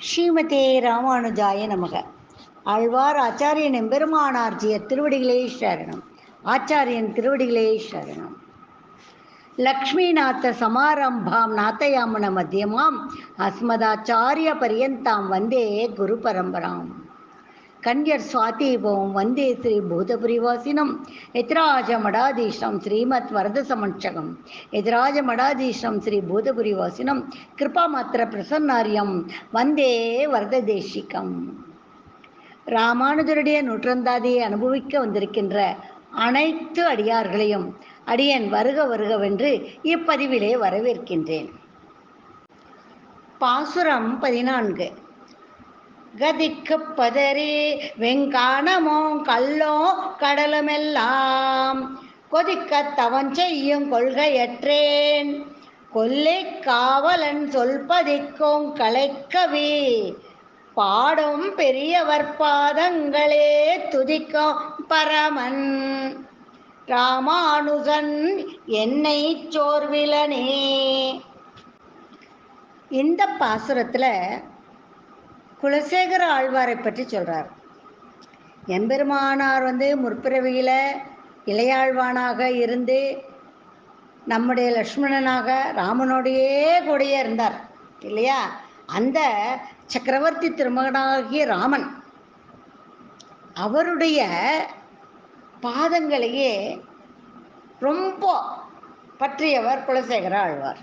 ஸ்ரீமதே ராமானுஜாய நமக. ஆழ்வார் ஆச்சாரியன் எம்பெருமானார்ஜிய திருவடிகளே சரணம். ஆச்சாரியன் திருவடிகளே சரணம். லக்ஷ்மீநாத சமாரம்பாம் நாதயாமன மத்தியமாம் அஸ்மதாச்சாரிய பரியந்தாம் வந்தே குரு பரம்பராம். கன்யர் சுவாதீபம் வந்தே ஸ்ரீ பூதபுரிவாசினம் எத்ராஜ மடாதீஷம் ஸ்ரீமத் வரத சமட்சகம் எத்ராஜ மடாதீஷம் ஸ்ரீ பூதபுரிவாசினம் கிருபாமாத்திர பிரசன்னாரியம் வந்தே வரத தேசிகம். ராமானுஜருடைய நூற்றந்தாதியை அனுபவிக்க வந்திருக்கின்ற அனைத்து அடியார்களையும் அடியேன் வருக வருகவென்று இப்பதிவிலே வரவேற்கின்றேன். பாசுரம் 14. கதிக்கு பதறி வெங்கானமோ கல்லோ கடலுமெல்லாம் கொதிக்க தவன் செய்யும் கொள்கையற்றேன் கொல்லை காவலன் சொல்பதிக்கும் கலைக்கவி பாடும் பெரியவர் பாதங்களே துதிக்கும் பரமன் ராமானுஜன் என்னை சோர்விலனே. இந்த பாசுரத்தில் குலசேகர ஆழ்வாரை பற்றி சொல்கிறார். எம்பெருமானார் முற்பிறவியில் இளையாழ்வானாக இருந்து நம்முடைய லக்ஷ்மணனாக ராமனோடையே கூடயே இருந்தார் இல்லையா? அந்த சக்கரவர்த்தி திருமகனாகிய ராமன் அவருடைய பாதங்களையே ரொம்ப பற்றியவர் குலசேகர ஆழ்வார்.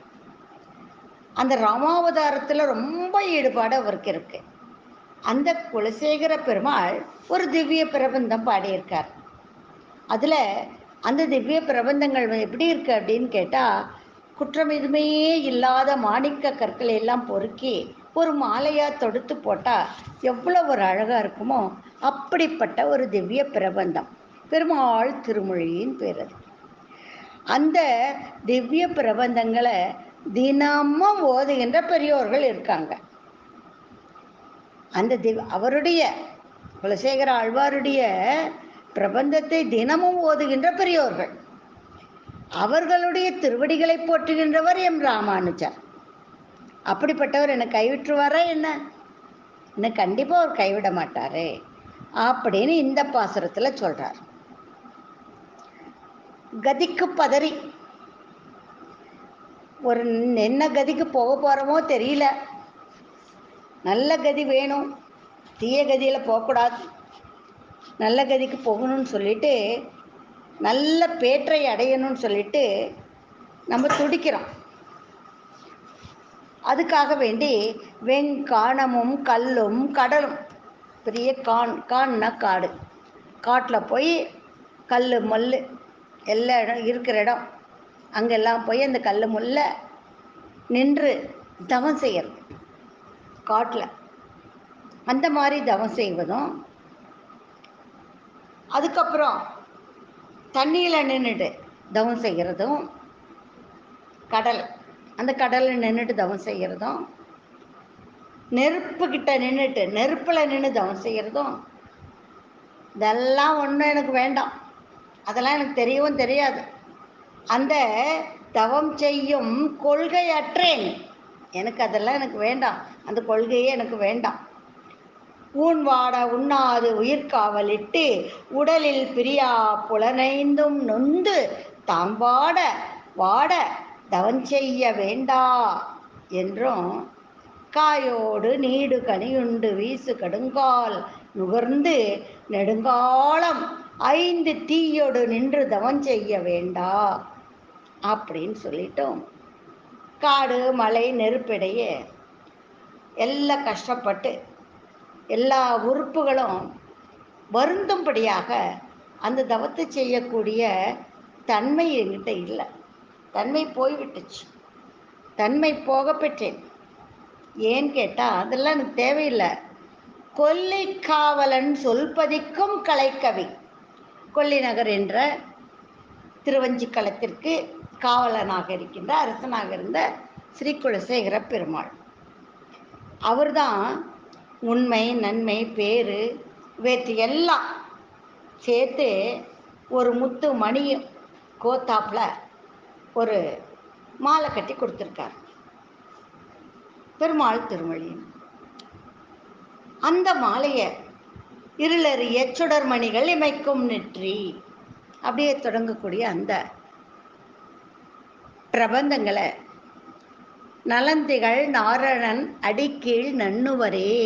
அந்த ராமாவதாரத்தில் ரொம்ப ஈடுபாடு அவருக்கு இருக்கு. அந்த குலசேகர பெருமாள் ஒரு திவ்ய பிரபந்தம் பாடியிருக்கார். அதில் அந்த திவ்ய பிரபந்தங்கள் எப்படி இருக்கு அப்படின்னு கேட்டால், குற்றம் எதுவுமே இல்லாத மாணிக்க கற்களை எல்லாம் பொறுக்கி ஒரு மாலையாக தொடுத்து போட்டால் எவ்வளோ ஒரு அழகாக இருக்குமோ அப்படிப்பட்ட ஒரு திவ்ய பிரபந்தம் பெருமாள் திருமொழியின் பேர். அது அந்த திவ்ய பிரபந்தங்களை தினமும் ஓதுகின்ற பெரியோர்கள் இருக்காங்க. அந்த அவருடைய குலசேகர ஆழ்வாருடைய பிரபந்தத்தை தினமும் ஓதுகின்ற பெரியோர்கள், அவர்களுடைய திருவடிகளை போற்றுகின்றவர் எம் ராமானுஜர். அப்படிப்பட்டவர் என்னை கைவிட்டுருவாரா என்ன கண்டிப்பாக அவர் கைவிட மாட்டாரே அப்படின்னு இந்த பாசுரத்தில் சொல்றார். கதிக்கு பதறி, ஒரு என்ன கதிக்கு போக போகிறோமோ தெரியல, நல்ல கதி வேணும், தீய கதியில் போகக்கூடாது, நல்ல கதிக்கு போகணும்னு சொல்லிட்டு நல்ல பேற்றை அடையணும்னு சொல்லிட்டு நம்ம துடிக்கிறோம். அதுக்காக வேண்டி வெங்கானமும் கல்லும் கடலும், பெரிய கான்னா காடு, காட்டில் போய் கல் மண் எல்லா இடம் இருக்கிற இடம் அங்கெல்லாம் போய் அந்த கல் முல்ல நின்று தவம் செய்யறது காட்டில். அந்த மாதிரி தவம் செய்வதும், அதுக்கப்புறம் தண்ணியில் நின்றுட்டு தவம் செய்கிறதும், கடல் அந்த கடலில் நின்றுட்டு தவம் செய்கிறதும், நெருப்புக்கிட்ட நின்றுட்டு நெருப்பில் நின்று தவம் செய்கிறதும், இதெல்லாம் ஒன்றும் எனக்கு வேண்டாம், அதெல்லாம் எனக்கு தெரியவும் தெரியாது. அந்த தவம் செய்யும் கொள்கையற்றேன், எனக்கு அதெல்லாம் எனக்கு வேண்டாம், அந்த கொள்கையே எனக்கு வேண்டாம். ஊன் வாட உண்ணாது உயிர்காவலிட்டு உடலில் பிரியா புலனைந்தும் நொந்து தாம் வாட வாட தவம் செய்ய வேண்டா என்றும், காயோடு நீடு கனியுண்டு வீசு கடுங்கால் நுகர்ந்து நெடுங்காலம் 5 தீயோடு நின்று தவம் செய்ய வேண்டா அப்படின்னு சொல்லிட்டோம். காடு மலை நெருப்பிடையே எல்லாம் கஷ்டப்பட்டு எல்லா உறுப்புகளும் வருந்தும்படியாக அந்த தவத்தை செய்யக்கூடிய தன்மை என்கிட்ட இல்லை, தன்மை போய்விட்டுச்சு, தன்மை போக பெற்றேன். ஏன்னு கேட்டால் அதெல்லாம் எனக்கு தேவையில்லை. கொல்லை காவலன் சொல்பதிக்கும் கலைக்கவி, கொல்லி நகர் என்ற திருவஞ்சிக்களத்திற்கு காவலனாக இருக்கின்ற அரசனாக இருந்த ஸ்ரீ குலசேகர பெருமாள், அவர்தான் உண்மை நன்மை பேரு வேற்று எல்லாம் சேர்த்து ஒரு முத்து மணி கோத்தாப்பில் ஒரு மாலை கட்டி கொடுத்துருக்கார் பெருமாள் திருமொழி. அந்த மாலையை இருளறிய சுடர்மணிகள் இமைக்கும் நெற்றி அப்படியே தொடங்கக்கூடிய அந்த பிரபந்தங்களை நலந்திகள் நாரணன் அடிக்கீழ் நன்னுவரே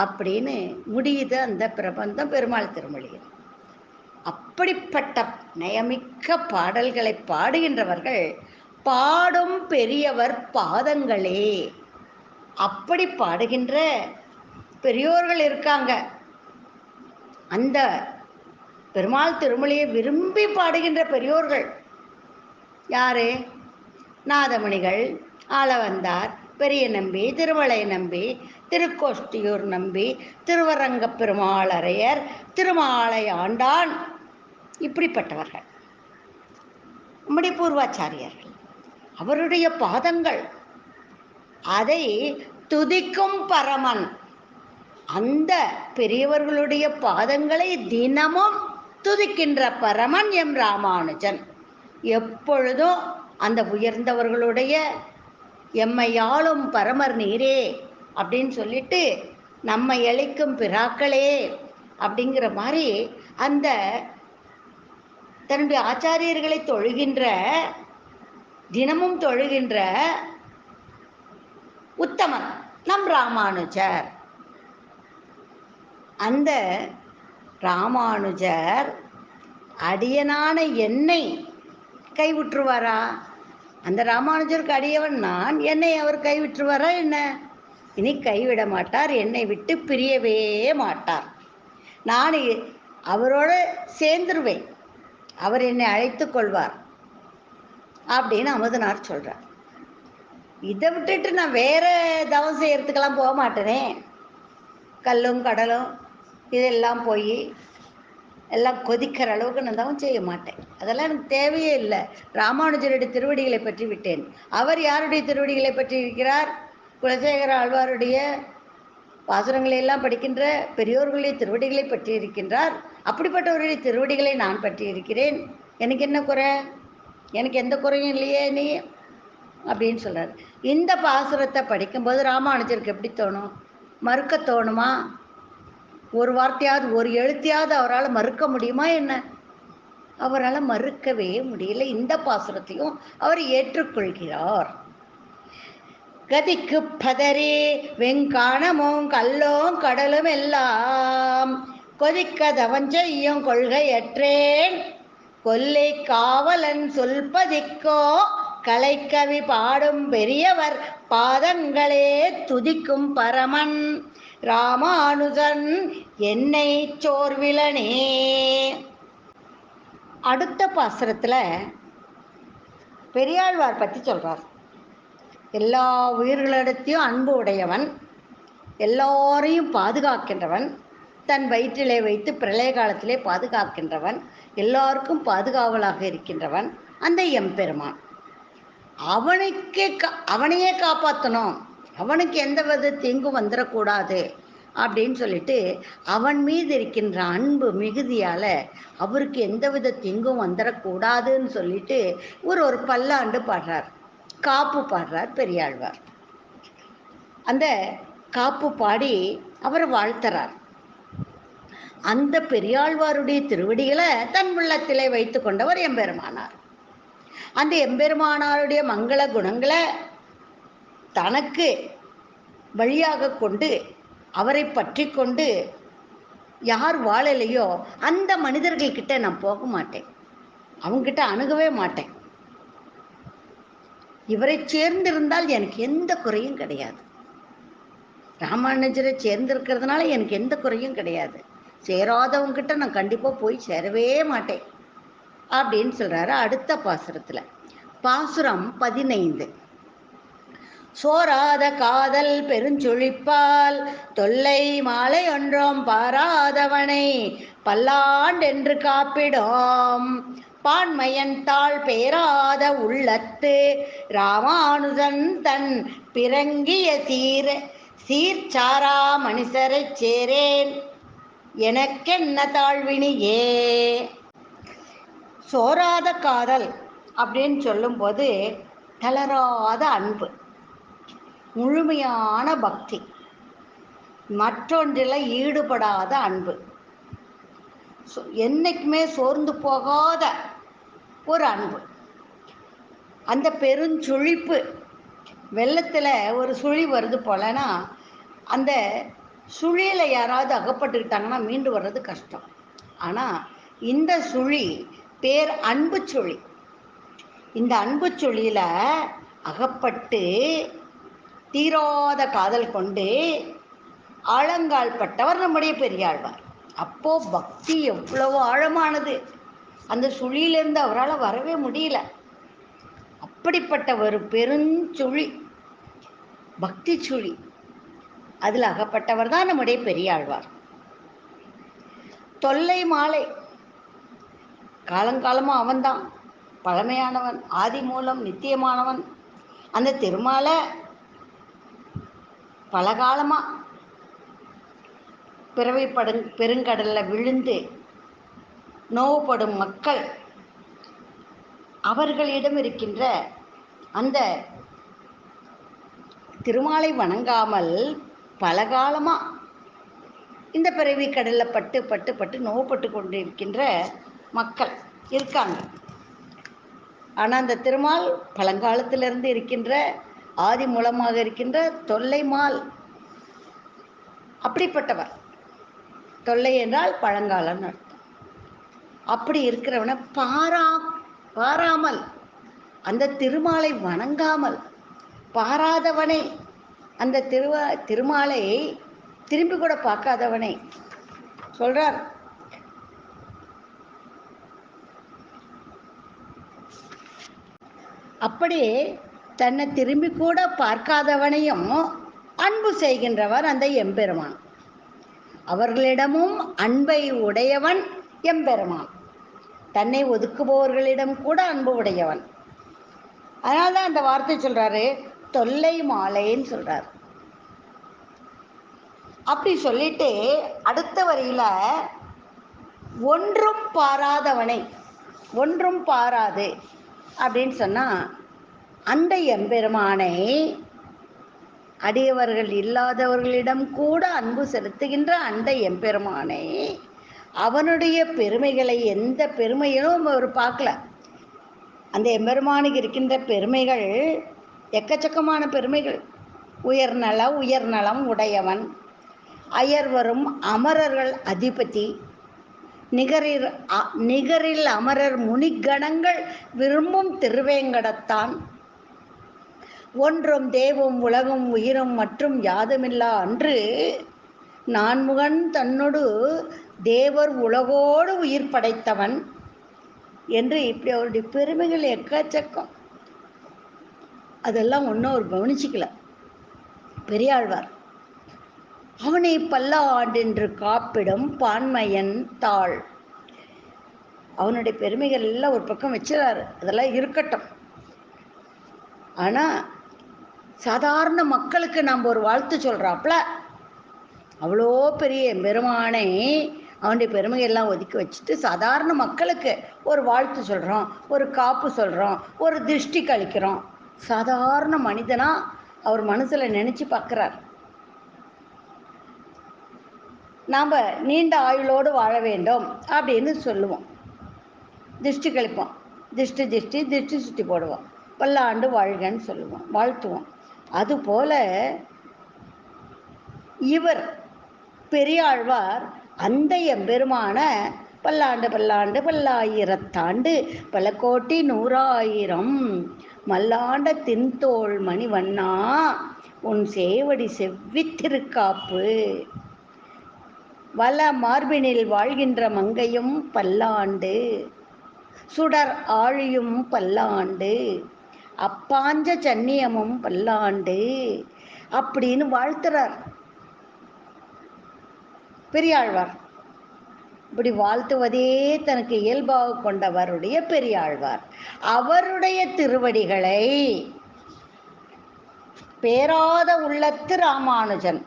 அப்படின்னு முடியுது அந்த பிரபந்தம் பெருமாள் திருமொழியில். அப்படிப்பட்ட நயமிக்க பாடல்களை பாடுகின்றவர்கள் பாடும் பெரியவர் பாதங்களே. அப்படி பாடுகின்ற பெரியோர்கள் இருக்காங்க. அந்த பெருமாள் திருமொழியை விரும்பி பாடுகின்ற பெரியோர்கள் யாரு? நாதமணிகள், ஆளவந்தார், பெரிய நம்பி, திருமலை நம்பி, திருக்கோஷ்டியூர் நம்பி, திருவரங்க பெருமாளரையர், திருமாலை ஆண்டான், இப்படிப்பட்டவர்கள் நம்முடைய பூர்வாச்சாரியர்கள். அவருடைய பாதங்கள் அதை துதிக்கும் பரமன். அந்த பெரியவர்களுடைய பாதங்களை தினமும் துதிக்கின்ற பரமன் எம் ராமானுஜன். எப்பொழுதும் அந்த உயர்ந்தவர்களுடைய எம்மையாளும் பரமர் நீரே அப்படின்னு சொல்லிட்டு நம்மை அளிக்கும் பிராக்களே அப்படிங்கிற மாதிரி அந்த தன்னுடைய ஆச்சாரியர்களை தொழுகின்ற, தினமும் தொழுகின்ற உத்தமன் நம் ராமானுஜர். அந்த ராமானுஜர் அடியனான என்னை கைவிட்டுருவாரா? அந்த ராமானுஜருக்கு அடியவன் நான், என்னை அவர் கைவிட்டுருவாரா என்ன? இனி கைவிட மாட்டார், என்னை விட்டு பிரியவே மாட்டார். நான் அவரோடு சேர்ந்துருவேன், அவர் என்னை அழைத்து கொள்வார் அப்படின்னு அமுதனார் சொல்றார். இதை விட்டுட்டு நான் வேற தவம் செய்யறதுக்கெல்லாம் போக மாட்டேனே. கல்லும் கடலும் இதெல்லாம் போய் எல்லாம் கொதிக்கிற அளவுக்கு நான் தவம் செய்ய மாட்டேன். அதெல்லாம் எனக்கு தேவையே இல்லை. ராமானுஜருடைய திருவடிகளை பற்றி விட்டேன். அவர் யாருடைய திருவடிகளை பற்றி இருக்கிறார்? குலசேகர ஆழ்வாருடைய பாசுரங்களை எல்லாம் படிக்கின்ற பெரியோர்களுடைய திருவடிகளை பற்றி இருக்கின்றார். அப்படிப்பட்டவருடைய திருவடிகளை நான் பற்றி இருக்கிறேன். எனக்கு என்ன குறை? எனக்கு எந்த குறையும் இல்லையே நீ அப்படின்னு சொல்றார். இந்த பாசுரத்தை படிக்கும்போது ராமானுஜருக்கு எப்படி தோணும்? மறுக்க தோணுமா? ஒரு வார்த்தையாவது, ஒரு எழுத்தையாவது அவரால் மறுக்க முடியுமா என்ன? அவரால் மறுக்கவே முடியல. இந்த பாசுரத்தையும் அவர் ஏற்றுக்கொள்கிறார். கதிக்கு பதறி வெங்கானமும் கல்லும் கடலும் எல்லாம் கொதிக்க தவஞ்செய்யும் கொள்கையற்றேன் கொல்லை காவலன் சொல்பதிக்கோ கலைக்கவி பாடும் பெரியவர் பாதங்களே துதிக்கும் பரமன் ராமானுஜன் என்னை சோர்விலனே. அடுத்த பாசுரத்துல பெரியாழ்வார் பற்றி சொல்றார். எல்லா உயிர்களிடத்தையும் அன்பு உடையவன், எல்லாரையும் பாதுகாக்கின்றவன், தன் வயிற்றிலே வைத்து பிரளய காலத்திலே பாதுகாக்கின்றவன், எல்லாருக்கும் பாதுகாவலாக இருக்கின்றவன் அந்த எம்பெருமான். அவனையே காப்பாற்றணும், அவனுக்கு எந்த வித தீங்கும் வந்துடக்கூடாது அப்படின்னு சொல்லிட்டு அவன் மீது இருக்கின்ற அன்பு மிகுதியால அவருக்கு எந்தவித தீங்கும் வந்துடக்கூடாதுன்னு சொல்லிட்டு ஒரு பல்லாண்டு பாடுறார், காப்பு பாடுறார் பெரியாழ்வார். அந்த காப்பு பாடி அவரை வாழ்த்துறார். அந்த பெரியாழ்வாருடைய திருவடிகளை தன் உள்ளத்திலே வைத்து கொண்டவர் எம்பெருமானார். அந்த எம்பெருமானாருடைய மங்கள குணங்களை தனக்கு வழியாக கொண்டு அவரை பற்றி கொண்டு யார் வாழலையோ அந்த மனிதர்கள்கிட்ட நான் போக மாட்டேன், அவங்ககிட்ட அணுகவே மாட்டேன். இவரை சேர்ந்திருந்தால் எனக்கு எந்த குறையும் கிடையாது. ராமானுஜரை சேர்ந்திருக்கிறதுனால எனக்கு எந்த குறையும் கிடையாது. சேராதவங்கிட்ட நான் கண்டிப்பா போய் சேரவே மாட்டேன் அப்படின்னு சொல்றாரு. அடுத்த பாசுரத்துல பாசுரம் 15. சோராத காதல் பெருஞ்சொழிப்பால் தொல்லை மாலை ஒன்றும் பாராதவனை பல்லாண்டென்று காப்பிடும் பான்மையன் தாழ் பேராத உள்ளத்து ராமானுஜன் தன் பிறங்கிய சீர்சாரா மனுஷரை சேரேன் எனக்கென்ன தாழ்வினியே. சோராத காதல் அப்படின்னு சொல்லும்போது தளராத அன்பு, முழுமையான பக்தி, மற்றொன்றில் ஈடுபடாத அன்பு, என்னைக்குமே சோர்ந்து போகாத ஒரு அன்பு. அந்த பெருஞ்சுழிப்பு, வெள்ளத்தில் ஒரு சுழி வருது போலனா அந்த சுழியில் யாராவது அகப்பட்டுக்கிட்டாங்கன்னா மீண்டு வர்றது கஷ்டம். ஆனால் இந்த சுழி பேர் அன்பு சுழி. இந்த அன்பு சுழியில் அகப்பட்டு தீராத காதல் கொண்டு ஆழங்கால் பட்டவர் நம்முடைய பெரியாழ்வார். அப்போ பக்தி எவ்வளவு ஆழமானது, அந்த சுழியிலிருந்து அவரால் வரவே முடியல. அப்படிப்பட்ட ஒரு பெருஞ்சுழி, பக்தி சுழி, அதில் அகப்பட்டவர் தான் நம்முடைய பெரியாழ்வார். தொல்லை மாலை, காலங்காலமாக அவன்தான் பழமையானவன், ஆதி மூலம் நித்தியமானவன். அந்த திருமாலை பல காலமாக பெருங்கடலில் விழுந்து நோவுபடும் மக்கள், அவர்களிடம் இருக்கின்ற அந்த திருமாலை வணங்காமல் பல காலமாக இந்த பிறவி கடலில் பட்டு பட்டு பட்டு நோவுபட்டு கொண்டிருக்கின்ற மக்கள் இருக்காங்க. ஆனால் அந்த திருமால் பழங்காலத்திலிருந்து இருக்கின்ற ஆதி மூலமாக இருக்கின்ற தொல்லைமால் அப்படிப்பட்டவர். தொல்லை என்றால் பழங்காலம்னு அர்த்தம். அப்படி இருக்கிறவனை பாராமல், அந்த திருமாலை வணங்காமல் பாராதவனை, அந்த திருமாலை திரும்பி கூட பார்க்காதவனை சொல்றார். அப்படியே தன்னை திரும்பி கூட பார்க்காதவனையும் அன்பு செய்கின்றவர் அந்த எம்பெருமான். அவர்களிடமும் அன்பை உடையவன் எம்பெருமான். தன்னை ஒதுக்குபவர்களிடம் கூட அன்பு உடையவன். அதனால்தான் அந்த வார்த்தை சொல்றாரு, தொல்லை மாலைன்னு சொல்றார். அப்படி சொல்லிட்டு அடுத்த வரியில ஒன்றும் பாராதவனை, ஒன்றும் பாராது அப்படின்னு சொன்னா, அந்த எம்பெருமானை அடியவர்கள் இல்லாதவர்களிடம் கூட அன்பு செலுத்துகின்ற அந்த எம்பெருமானை, அவனுடைய பெருமைகளை எந்த பெருமையிலும் அவர் பார்க்கல. அந்த எம்பெருமானுக்கு இருக்கின்ற பெருமைகள் எக்கச்சக்கமான பெருமைகள். உயர்நலம் உடையவன், அயர்வரும் அமரர்கள் அதிபதி, நிகரில் அமரர் முனிகணங்கள் விரும்பும் திருவேங்கடத்தான், ஒன்றும் தேவும் உலகும் உயிரும் மற்றும் யாதுமில்லா அன்று நான்முகன் தன்னோடு தேவர் உலகோடு உயிர் படைத்தவன் என்று இப்படி அவருடைய பெருமைகள் எக்கச்சக்கம். அதெல்லாம் ஒன்றும் அவர் கவனிச்சிக்கல பெரியாழ்வார். அவனை பல்லாண்டென்று காப்பிடும் பான்மையன் தாள், அவனுடைய பெருமைகள் எல்லாம் ஒரு பக்கம் வச்சுறாரு. அதெல்லாம் இருக்கட்டும். ஆனால் சாதாரண மக்களுக்கு நாம் ஒரு வாழ்த்து சொல்கிறாப்புல, அவ்வளோ பெரிய பெருமானை அவனுடைய பெருமையெல்லாம் ஒதுக்கி வச்சுட்டு சாதாரண மக்களுக்கு ஒரு வாழ்த்து சொல்கிறோம், ஒரு காப்பு சொல்கிறோம், ஒரு திருஷ்டி கழிக்கிறோம். சாதாரண மனிதனாக அவர் மனசில் நினச்சி பார்க்குறார். நாம் நீண்ட ஆயுளோடு வாழ வேண்டும் அப்படின்னு சொல்லுவோம், திருஷ்டி கழிப்போம், திருஷ்டி சுற்றி போடுவோம், பல்லாண்டு வாழ்கன்னு சொல்லுவோம், வாழ்த்துவோம். அதுபோல் இவர் பெரியாழ்வார் அந்த எம்பெருமான பல்லாண்டு பல்லாண்டு பல்லாயிரத்தாண்டு பல கோட்டி நூறாயிரம் மல்லாண்ட தின்தோள் மணிவண்ணா உன் சேவடி செவ்வித்திருக்காப்பு, வல மார்பினில் வாழ்கின்ற மங்கையும் பல்லாண்டு, சுடர் ஆழியும் பல்லாண்டு, அப்பாஞ்ச சன்னியமும் பல்லாண்டு அப்படின்னு வாழ்த்துறார் பெரியாழ்வார். இப்படி வாழ்த்துவதே தனக்கு இயல்பாக கொண்டவருடைய பெரியாழ்வார். அவருடைய திருவடிகளை பேராத உள்ளத்து ராமானுஜன்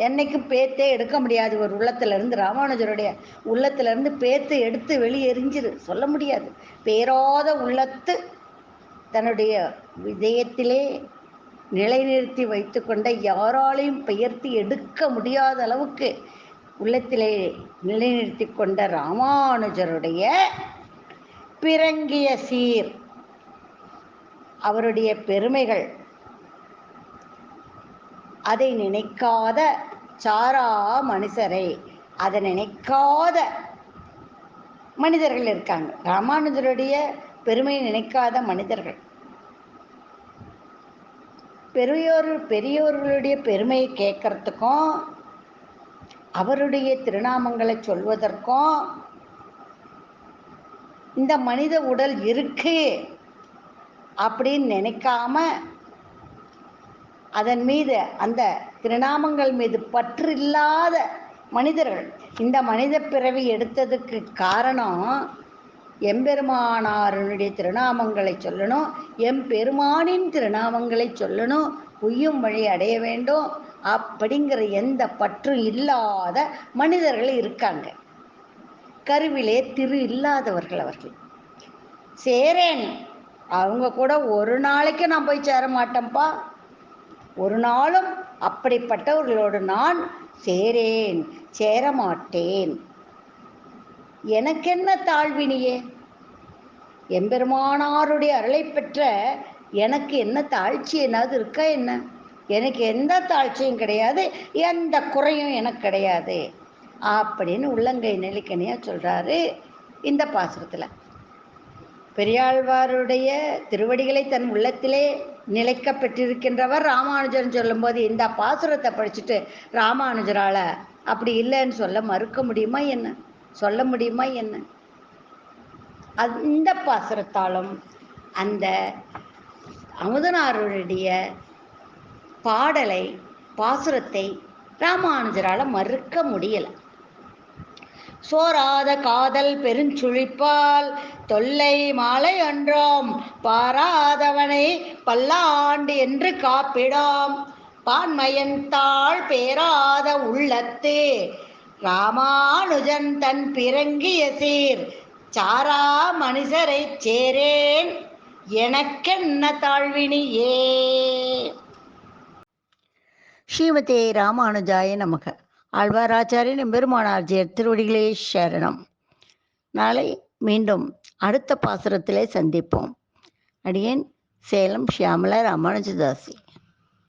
என்னைக்கும் பேத்தே எடுக்க முடியாது. ஒரு உள்ளத்திலிருந்து, ராமானுஜருடைய உள்ளத்திலிருந்து பேத்து எடுத்து வெளியெறிஞ்சிரு சொல்ல முடியாது. பேராத உள்ளத்து தன்னுடைய இதயத்திலே நிலைநிறுத்தி வைத்து கொண்ட, யாராலையும் பெயர்த்து எடுக்க முடியாத அளவுக்கு உள்ளத்திலே நிலைநிறுத்தி கொண்ட ராமானுஜருடைய பிறங்கிய சீர், அவருடைய பெருமைகள், அதை நினைக்காத சாரா மனுஷரை, அதை நினைக்காத மனிதர்கள் இருக்காங்க. ராமானுஜருடைய பெருமையை நினைக்காத மனிதர்கள். பெரியோர்களுடைய பெருமையை கேட்கறதுக்கும் அவருடைய திருநாமங்களை சொல்வதற்கும் இந்த மனித உடல் இருக்கு அப்படின்னு நினைக்காம, அதன் மீது அந்த திருநாமங்கள் மீது பற்று இல்லாத மனிதர்கள். இந்த மனித பிறவி எடுத்ததுக்கு காரணம், எம்பெருமானாருடைய திருநாமங்களை சொல்லணும், எம்பெருமானின் திருநாமங்களை சொல்லணும், உய்யும் வழி அடைய வேண்டும் அப்படிங்கிற எந்த பற்றும் இல்லாத மனிதர்கள் இருக்காங்க. கருவிலே திரு இல்லாதவர்கள் அவர்கள். சேரேன், அவங்க கூட ஒரு நாளைக்கு நான் போய் சேர மாட்டேன்ப்பா, ஒரு நாளும் அப்படிப்பட்டவர்களோடு நான் சேரேன், சேரமாட்டேன். எனக்கென்ன தாழ்வினியே, எம்பெருமானாருடைய அருளை பெற்ற எனக்கு என்ன தாழ்ச்சி என்னாவது இருக்கா என்ன? எனக்கு எந்த தாழ்ச்சியும் கிடையாது, எந்த குறையும் எனக்கு கிடையாது அப்படின்னு உள்ளங்கை நெல்லிக்கனியா சொல்றாரு இந்த பாசுரத்துல. பெரியாழ்வாருடைய திருவடிகளை தன் உள்ளத்திலே நிலைக்க பெற்றிருக்கின்றவர் ராமானுஜன் சொல்லும்போது, இந்த பாசுரத்தை படிச்சுட்டு ராமானுஜரால அப்படி இல்லைன்னு சொல்ல மறுக்க முடியுமா என்ன? சொல்ல முடியுமா என்ன? அந்த பாசுரத்தாலும் அந்த அமுதனாருடைய பாடலை, பாசுரத்தை ராமானுஜரால மறுக்க முடியல. சோராத காதல் பெருஞ்சுழிப்பால் தொல்லை மாலை ஒன்றாம் பாராதவனை பல்லாண்டு என்று காப்பிடாம் பான்மையன் தாழ் பேராத உள்ளத்து ராமானுஜன் தன் பிறங்கிய சீர் சாரா மனுஷரை சேரேன் எனக்கென்ன தாழ்வினியே. ஸ்ரீமதே ராமானுஜாய நமக. ஆழ்வாராச்சாரியன் எம்பெருமானார் திருவடிகளே சரணம். நாளை மீண்டும் அடுத்த பாசுரத்திலே சந்திப்போம். அடியேன் சேலம் ஷியாமலா ராமானுஜதாசி.